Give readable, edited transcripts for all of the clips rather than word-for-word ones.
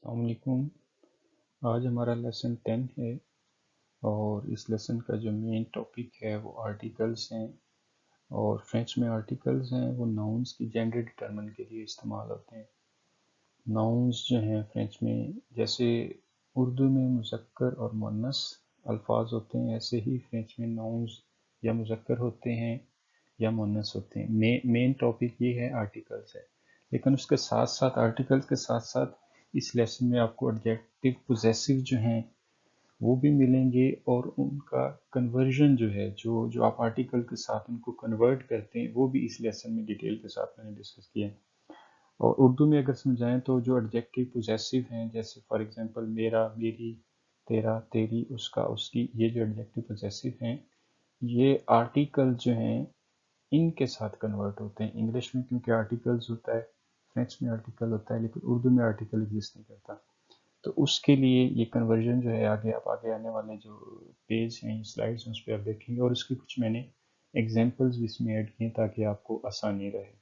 अस्सलाम वालेकुम। आज हमारा लेसन 10 है और इस लेसन का जो मेन टॉपिक है वो आर्टिकल्स हैं। और फ्रेंच में आर्टिकल्स हैं वो नाउन्स की जेंडर डिटरमिन के लिए इस्तेमाल होते हैं। नाउन्स जो हैं फ्रेंच में, जैसे उर्दू में मुज़क्कर और मुअन्नस अल्फाज होते हैं, ऐसे ही फ्रेंच में नाउन्स या मुज़क्कर होते हैं या मुअन्नस होते हैं। मेन टॉपिक ये है आर्टिकल्स है, लेकिन उसके साथ साथ आर्टिकल्स के साथ साथ इस लेसन में आपको एडजेक्टिव पोजेसिव जो हैं वो भी मिलेंगे, और उनका कन्वर्जन जो है, जो जो आप आर्टिकल के साथ उनको कन्वर्ट करते हैं, वो भी इस लेसन में डिटेल के साथ मैंने डिस्कस किया है। और उर्दू में अगर समझाएं तो जो एडजेक्टिव पोजेसिव हैं, जैसे फॉर एग्जांपल मेरा, मेरी, तेरा, तेरी, उसका, उसकी, ये जो एडजेक्टिव पोजेसिव हैं ये आर्टिकल जो हैं इनके साथ कन्वर्ट होते हैं। इंग्लिश में क्योंकि आर्टिकल्स होता है, फ्रेंच में आर्टिकल होता है, लेकिन उर्दू में आर्टिकल एग्जिस्ट नहीं करता। तो उसके लिए ये कन्वर्जन जो है आगे आने वाले जो पेज हैं, स्लाइड्स हैं, उस पर आप देखेंगे, और उसकी कुछ मैंने एग्जांपल्स भी इसमें ऐड किए ताकि आपको आसानी रहे।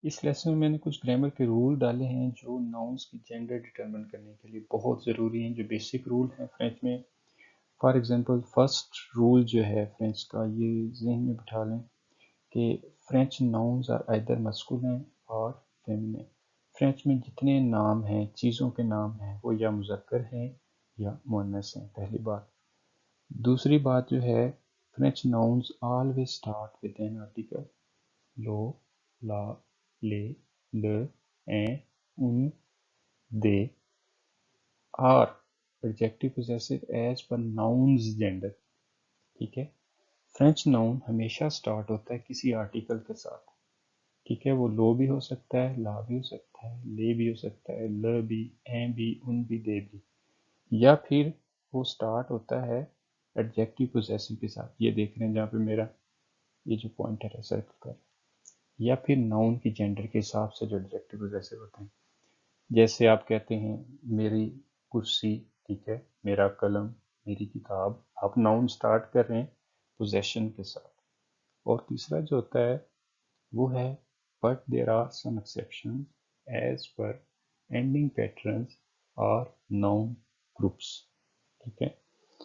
इस लेसन में मैंने कुछ ग्रामर के रूल डाले हैं जो नाउन्स की जेंडर डिटरमिन करने के लिए बहुत ज़रूरी हैं, जो बेसिक रूल हैं फ्रेंच में। फॉर एग्जांपल फर्स्ट रूल जो है फ्रेंच का, ये जहन में बिठा लें कि French nouns are either masculine और फेमिनिन। फ्रेंच में जितने नाम हैं, चीज़ों के नाम हैं, वो या मुज़क्कर हैं या मुअन्नस हैं, पहली बात। दूसरी बात जो है, French nouns always start with an article. लो, ला, ले, ल, ए, उन, they are adjective possessive as पर नाउन्स जेंडर। ठीक है, फ्रेंच नाउन हमेशा स्टार्ट होता है किसी आर्टिकल के साथ। ठीक है, वो लो भी हो सकता है, ला भी हो सकता है, ले भी हो सकता है, ल भी, ए भी, उन भी, दे भी, या फिर वो स्टार्ट होता है एडजेक्टिव पोजेसिव के साथ। ये देख रहे हैं जहाँ पे मेरा ये जो पॉइंटर है सर्कल कर, या फिर नाउन की जेंडर के हिसाब से जो एडजेक्टिव पोजेसिव होते हैं। जैसे आप कहते हैं मेरी कुर्सी, ठीक है, मेरा कलम, मेरी किताब, आप नाउन स्टार्ट कर रहे हैं पोजेशन के साथ। और तीसरा जो होता है वो है but there are some exception as per ending patterns और नाउन ग्रुप्स। ठीक है,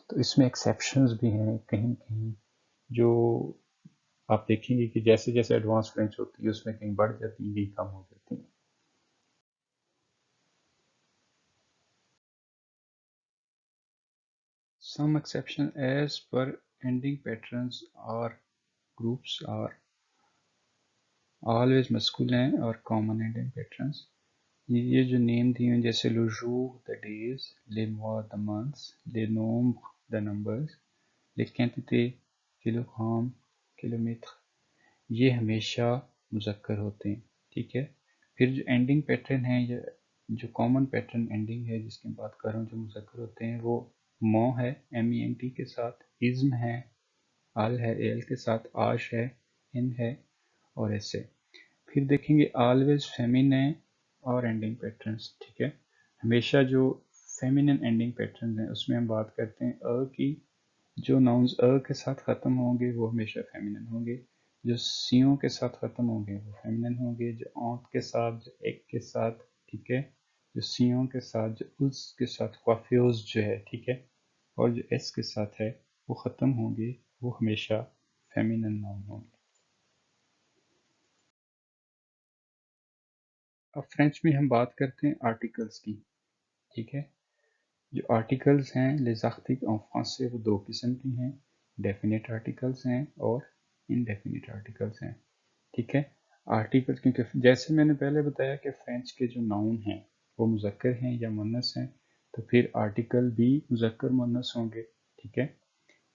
तो इसमें एक्सेप्शंस भी हैं कहीं कहीं, जो आप देखेंगे कि जैसे जैसे एडवांस फ्रेंच होती है उसमें कहीं बढ़ जाती है, कहीं कम हो जाती है। Some exception as per ending patterns or groups are always masculine or common ending patterns। ये जो नेम दिए हैं, जैसे le jour the days, les mois the months, les nombres the numbers, les quantités kilogram, kilometre, ये हमेशा मुज़क्कर होते हैं। ठीक है, फिर जो एंडिंग पैटर्न है, या जो कॉमन पैटर्न एंडिंग है जिसकी बात कर रहा हूँ, जो मुज़क्कर होते हैं, वो मो है MENT के साथ, इज़्म है, अल है एल के साथ, आश है, इन है, और ऐसे। फिर देखेंगे ऑलवेज फेमिनिन और एंडिंग पैटर्न्स। ठीक है, हमेशा जो फेमिनिन एंडिंग पैटर्न हैं उसमें हम बात करते हैं अ की। जो नाउन्स अ के साथ ख़त्म होंगे वो हमेशा फेमिनिन होंगे, जो सीओ के साथ ख़त्म होंगे वो फेमिनिन होंगे, जो औंत के साथ, जो एक के साथ, ठीक है, जो सीओ के साथ, जो उस के साथ, क्वाफ्योज जो है, ठीक है, और जो एस के साथ है वो ख़त्म होंगे, वो हमेशा फेमिनिन नाउन होंगे। अब फ्रेंच में हम बात करते हैं आर्टिकल्स की। ठीक है, जो आर्टिकल्स हैं les articles en français वो दो किस्म की हैं, डेफिनेट आर्टिकल्स हैं और इनडेफिनेट आर्टिकल्स हैं। ठीक है, आर्टिकल, क्योंकि जैसे मैंने पहले बताया कि फ्रेंच के जो नाउन हैं वो मुज़क्कर हैं या मुअन्नस हैं, तो फिर आर्टिकल भी मुज़क्कर मुअन्नस होंगे। ठीक है,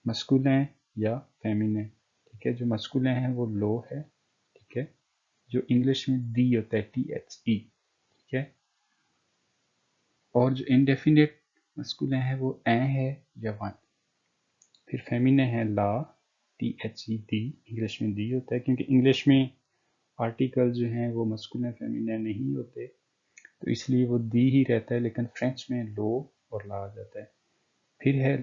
मस्कुलिन या फेमिनिन। ठीक है, जो मस्कुलिन है वो लो है। ठीक है, जो इंग्लिश में दी होता है, THE। ठीक है, और जो इनडेफिनेट मस्कुलिन है वो ए है या वन। फिर फेमिनिन है ला, THE, दी, इंग्लिश में दी होता है, क्योंकि इंग्लिश में आर्टिकल जो हैं वो मस्कुलिन फेमिनिन नहीं होते। तो इसलिए वो दी ही रहता है, लेकिन फ्रेंच में लो और ला आ जाता है। फिर है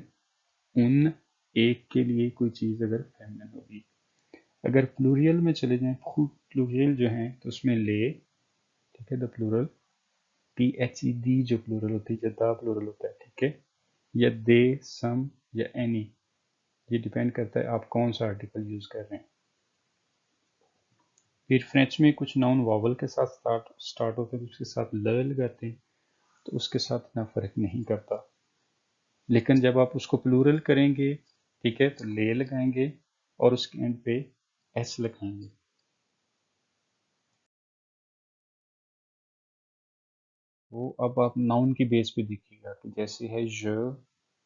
उन, एक के लिए कोई चीज़ अगर फेमिनिन होगी। अगर प्लूरियल में चले जाएं, प्लूरियल जो है तो उसमें ले, ठीक है, द प्लूरल, THED जो प्लूरल होती है, या द प्लूरल होता है, ठीक है, या दे, सम या एनी, ये डिपेंड करता है आप कौन सा आर्टिकल यूज कर रहे हैं। फिर फ्रेंच में कुछ नाउन वावल के साथ स्टार्ट होते हैं, उसके साथ ल लगाते हैं, तो उसके साथ इतना फर्क नहीं करता। लेकिन जब आप उसको प्लूरल करेंगे, ठीक है, तो ले लगाएंगे और उसके एंड पे एस लगाएंगे। वो अब आप नाउन की बेस पे देखिएगा कि जैसे है ज,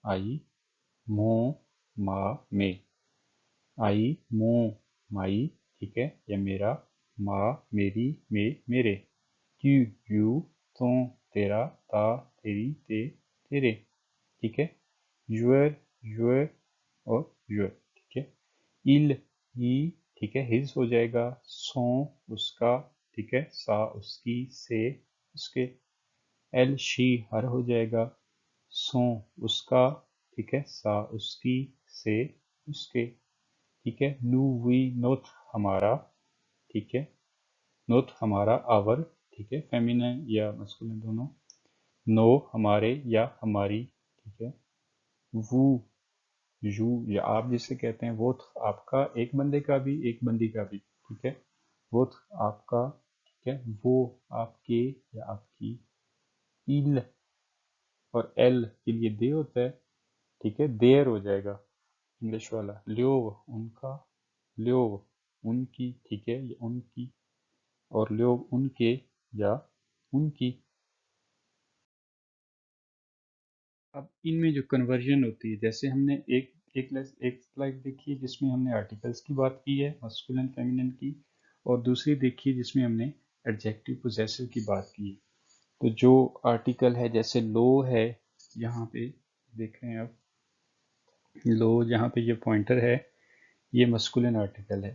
आई, मो, मा, मे। आई, मो, माई, ठीक है, या मेरा, माँ, मेरी, मे, मेरे। तू, यू, तो, तेरा, ता, तेरी, ते, तेरे, ठीक है। यूर, यूर और यूर, ठीक है। इल, ही, ठीक है, हिज हो जाएगा। सो, उसका, ठीक है, सा, उसकी, से, उसके। एल, शी, हर हो जाएगा। सो, उसका, ठीक है, सा, उसकी, से, उसके, ठीक है। नु, वी, नोथ, हमारा, ठीक है, नोथ हमारा, आवर, ठीक है, फेमिनिन या मस्कुलिन दोनों। नो, हमारे या हमारी, ठीक है। वू, यू या आप जिसे कहते हैं, वो आपका, एक बंदे का भी एक बंदी का भी, ठीक है, वो आपका, ठीक है, वो आपके या आपकी। इल और एल के लिए दे होता है, ठीक है, देयर हो जाएगा इंग्लिश वाला। ल्योव, उनका, ल्योव, उनकी, ठीक है, या उनकी, और ल्योव, उनके या उनकी। अब इनमें जो कन्वर्जन होती है, जैसे हमने एक स्लाइड देखी है जिसमें हमने आर्टिकल्स की बात की है, मस्कुलिन फेमिनिन की, और दूसरी देखी है जिसमें हमने एडजेक्टिव पोजेसिव की बात की है। तो जो आर्टिकल है, जैसे लो है, यहाँ पे देख रहे हैं आप, लो यहाँ पे ये पॉइंटर है, ये मस्कुलिन आर्टिकल है,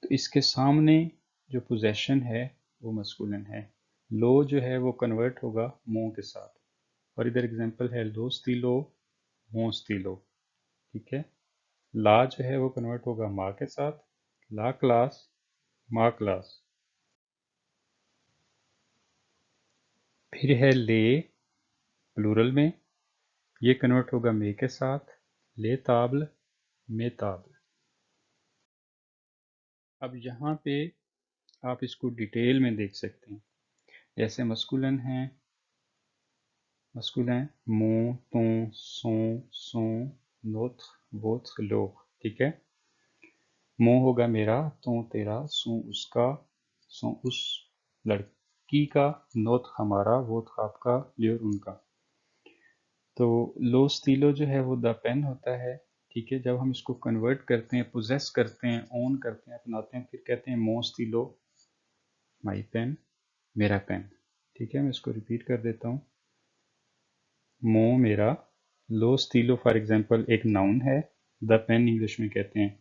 तो इसके सामने जो पोजेशन है वो मस्कुलिन है। लो जो है वो कन्वर्ट होगा मो के साथ, और इधर एग्जांपल है लो स्टीलो, मो स्टीलो, ठीक है। ला जो है वो कन्वर्ट होगा माँ के साथ, ला क्लास, माँ क्लास। फिर है ले, प्लूरल में, ये कन्वर्ट होगा मे के साथ, ले ताबल, मे ताबल। अब यहाँ पे आप इसको डिटेल में देख सकते हैं, जैसे मस्कुलिन है, मस्कुलिन मो, तो, सो, नोथ, बोथ, लोग, ठीक है। मो होगा मेरा, तो तेरा, सो उसका, सो उस लड़की का, नोथ हमारा, वोथ आपका, लियोर उनका। तो लो स्टीलो जो है वो द पेन होता है, ठीक है। जब हम इसको कन्वर्ट करते हैं, पोजेस करते हैं, ओन करते हैं, अपनाते हैं, फिर कहते हैं मो स्टीलो, माई पेन, मेरा पेन, ठीक है। मैं इसको रिपीट कर देता हूँ। मो मेरा, लो स्टीलो फॉर एग्जांपल एक नाउन है, द पेन इंग्लिश में कहते हैं,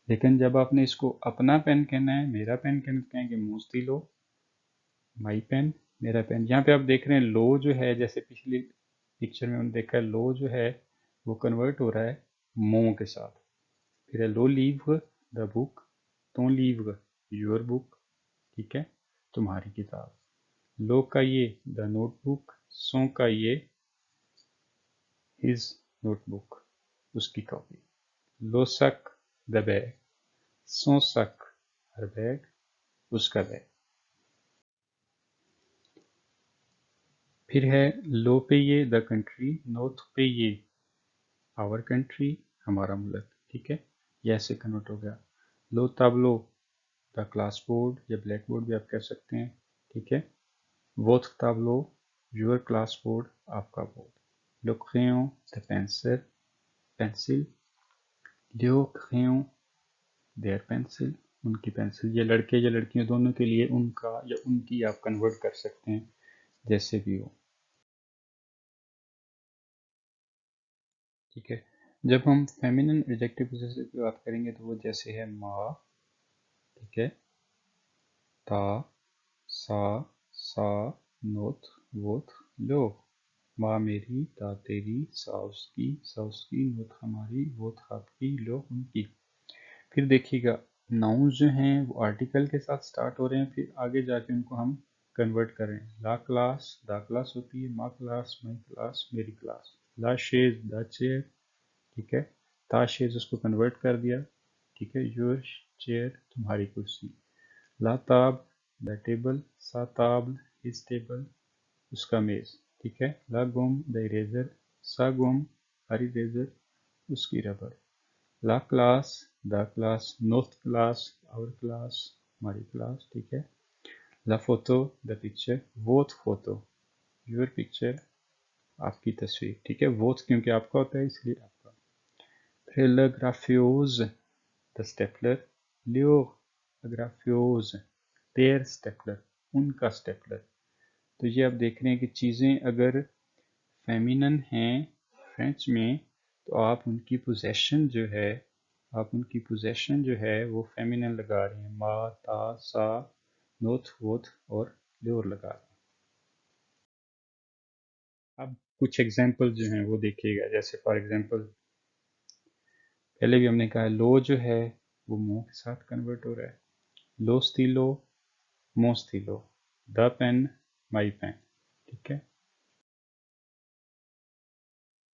लेकिन जब आपने इसको अपना पेन कहना है, मेरा पेन कहेंगे मो स्टीलो, माई पेन, मेरा पेन। यहाँ पे आप देख रहे हैं लो जो है, जैसे पिछली पिक्चर में हमने देखा है, लो जो है वो कन्वर्ट हो रहा है मो के साथ। फिर है लो लीव द बुक, तो लीव योर बुक, ठीक है, तुम्हारी किताब। लो का ये द नोटबुक, सो का ये हिज नोटबुक, उसकी copy. Low suck the bag, सो सक हर बैग, उसका बैग। फिर है लो पे ये द कंट्री, नोथ पे ये आवर कंट्री, हमारा मुल्क, ठीक है, ये ऐसे कन्वर्ट हो गया। लो ताबलो द क्लास बोर्ड या ब्लैक बोर्ड भी आप कह सकते हैं, ठीक है। वोथ ताबलो योर क्लास बोर्ड, आपका बोर्ड। लो क्रेयों द पेंसिल, पेंसिल। लियो क्रेयों देयर पेंसिल, उनकी पेंसिल। ये लड़के या लड़कियों दोनों के लिए उनका या उनकी आप कन्वर्ट कर सकते हैं, जैसे भी हो, ठीक है। जब हम फेमिनिन एडजेक्टिव पोजेसिव की बात करेंगे तो वो जैसे है माँ, ठीक है, ता, सा, नोथ, वोथ लो, माँ मेरी, ता तेरी, सा उसकी, नोत हमारी, वोथ आपकी, लो उनकी। फिर देखिएगा नाउन्स जो हैं वो आर्टिकल के साथ स्टार्ट हो रहे हैं, फिर आगे जाके उनको हम कन्वर्ट कर रहे हैं। ला क्लास, दा क्लास होती है, माँ क्लास, माई क्लास, मेरी क्लास। ला शेज, द चेयर, ठीक है। ता शेज उसको कन्वर्ट कर दिया, ठीक है। योर चेयर, तुम्हारी कुर्सी। ला ताब, द टेबल, सा ताब, हिज टेबल, उसका मेज, ठीक है। ला गुम, द इरेजर, सा गुम, हर इरेजर, उसकी रबर। ला क्लास, द क्लास, नोथ क्लास, आवर क्लास, हमारी क्लास, ठीक है। ला फोटो, द पिक्चर, वोथ फोटो, योर पिक्चर, आपकी तस्वीर, ठीक है। वोथ क्योंकि आपका होता है इसलिए आपका। फिर ल ग्राफियोज, द स्टेपलर, लियो ग्राफियोज, देयर स्टेपलर, उनका स्टेपलर। तो ये आप देख रहे हैं कि चीज़ें अगर फेमिनन हैं फ्रेंच में, तो आप उनकी पोजेशन जो है, वो फेमिनन लगा रहे हैं। मा, ता, सा, नोथ, वोथ और ल्योर लगा रहे हैं। अब कुछ एग्जांपल जो हैं वो देखिएगा, जैसे फॉर एग्जांपल पहले भी हमने कहा लो जो है वो मो के साथ कन्वर्ट हो रहा है। लो स्टीलो, मो स्टीलो, द पेन, माई पेन, ठीक है।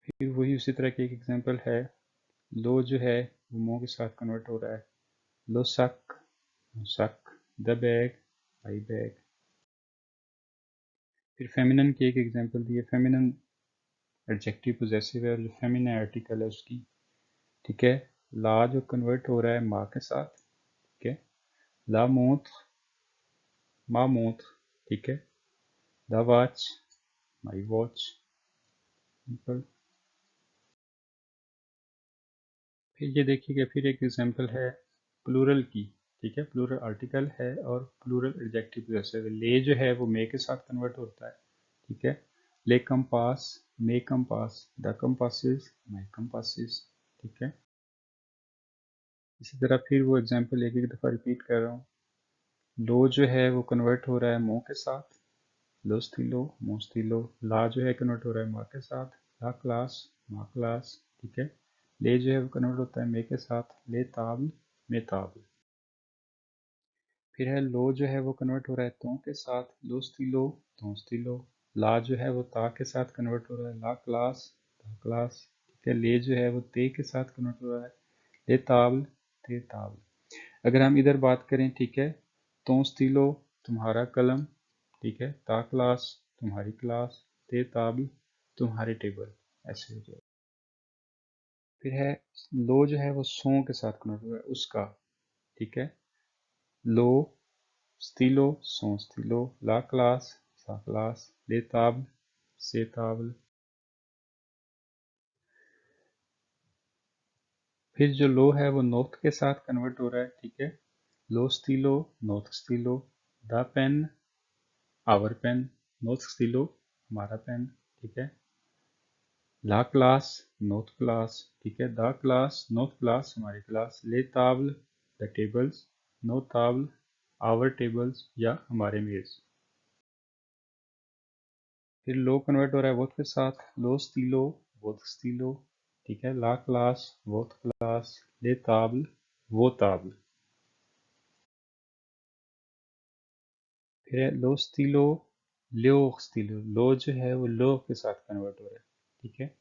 फिर वही उसी तरह की एक एग्जांपल है, लो जो है वो मो के साथ कन्वर्ट हो रहा है। लो सक, सक, द बैग, आई बैग। फिर फेमिनन की एक एग्जांपल दी है, फेमिनन एडजेक्टिव पोजेसिव है और जो फेमिनन आर्टिकल है उसकी, ठीक है। ला जो कन्वर्ट हो रहा है माँ के साथ, ठीक है। ला मोथ, माँ मोथ, ठीक है। The watch, my watch, simple. फिर ये देखिएगा, फिर एक एग्जांपल है प्लूरल की, ठीक है। प्लूरल आर्टिकल है और प्लूरल एडजेक्टिव पोजेसिव है। ले जो है वो मे के साथ कन्वर्ट होता है, ठीक है। ले compass, may compass, the compasses, my compasses, ठीक है। इसी तरह फिर वो एग्जांपल एक एक दफ़ा रिपीट कर रहा हूँ। लो जो है वो कन्वर्ट हो रहा है मो के साथ, लो स्टीलो, मो स्टीलो। ला जो है कन्वर्ट हो रहा है माँ के साथ, ला क्लास, माँ क्लास, ठीक है। ले जो है वो कन्वर्ट होता है मे के साथ, ले ताबल, मे ताबल। फिर है लो जो है वो कन्वर्ट हो रहा है तो के साथ, लो स्टीलो, तो स्टीलो। ला जो है वो ता के साथ कन्वर्ट हो रहा है, ला क्लास, ता क्लास, ठीक है। ले जो है वो ते के साथ कन्वर्ट हो रहा है, ले ताबल, ते ताबल। अगर हम इधर बात करें, ठीक है, तो स्टीलो, तुम्हारा कलम, ठीक है। ता क्लास, तुम्हारी क्लास, ते ताबल, तुम्हारे टेबल, ऐसे हो जाए। फिर है लो जो है वो सो के साथ कन्वर्ट हो रहा है, उसका, ठीक है। लो स्टीलो, son स्टीलो, la classe, sa classe, les tables, ses tables। फिर जो लो है वो नोट के साथ कन्वर्ट हो रहा है, ठीक है। लो स्टीलो, नोट स्टीलो, द पेन, आवर पेन, नोट स्टीलो, हमारा पेन, ठीक है। ला क्लास, नोट क्लास, ठीक है। द क्लास, नोट क्लास, हमारी क्लास। ले ताबल, द टेबल्स, नो ताबल, आवर टेबल्स या हमारे मेज। फिर लो कन्वर्ट हो रहा है वोथ के साथ, लो स्टीलो, वोथ स्टीलो, ठीक है। ला क्लास, वोथ क्लास, ले ताबल, वो ताबल। फिर है लो स्टीलो, लो स्टीलो। लो जो है वो लो के साथ कन्वर्ट हो रहा है, ठीक है।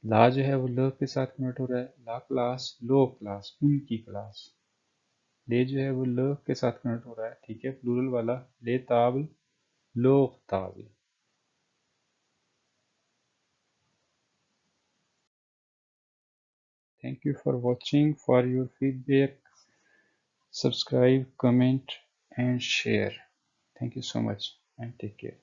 ला जो है वो लो के साथ कन्वर्ट हो रहा है, ला क्लास, लो क्लास, उनकी क्लास। ले जो है वो लो के साथ कन्वर्ट हो रहा है, ठीक है, प्लूरल वाला, ले ताबल, लो ताबल। Thank you for watching. For your feedback, subscribe, comment, and share. Thank you so much and take care.